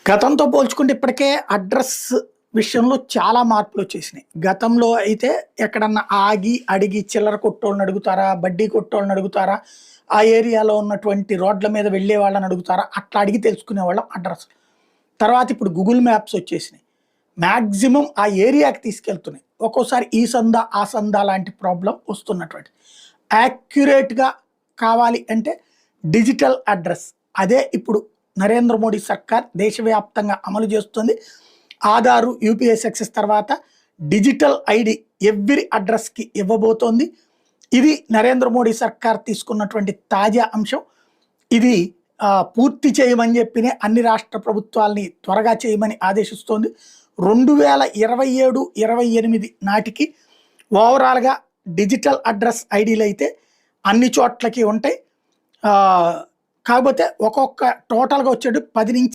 గతంతో పోల్చుకుంటే ఇప్పటికే అడ్రస్ విషయంలో చాలా మార్పులొచ్చేసినాయి. గతంలో అయితే ఎక్కడన్నా ఆగి, అడిగి చిల్లర కొట్టోళ్ళని అడుగుతారా? బడ్డీ కొట్టోళ్ళని అడుగుతారా? ఆ ఏరియాలో ఉన్నటువంటి రోడ్ల మీద వెళ్ళే వాళ్ళని అడుగుతారా? అట్లా అడిగి తెలుసుకునేవాళ్ళం అడ్రస్. తర్వాత ఇప్పుడు గూగుల్ మ్యాప్స్ వచ్చేసినాయి. మాక్సిమం ఆ ఏరియాకి తీసుకెళ్తున్నాయి. ఒక్కోసారి ఈ సందా, ఆ సందా లాంటి ప్రాబ్లమ్ వస్తున్నటువంటిది. యాక్యురేట్‌గా కావాలి అంటే డిజిటల్ అడ్రస్. అదే ఇప్పుడు నరేంద్ర మోడీ సర్కార్ దేశవ్యాప్తంగా అమలు చేస్తుంది. ఆధారు, యూపీఐ సక్సెస్ తర్వాత డిజిటల్ ఐడి ఎవ్రి అడ్రస్‌కి ఇవ్వబోతోంది. ఇది నరేంద్ర మోడీ సర్కార్ తీసుకున్నటువంటి తాజా అంశం. ఇది పూర్తి చేయమని చెప్పినే అన్ని రాష్ట్ర ప్రభుత్వాల్ని త్వరగా చేయమని ఆదేశిస్తోంది. 2027, 28 నాటికి ఓవరాల్‌గా డిజిటల్ అడ్రస్ ఐడీలైతే అన్ని చోట్లకి ఉంటాయి. కాకపోతే ఒక్కొక్క టోటల్‌గా వచ్చేటి 10 నుంచి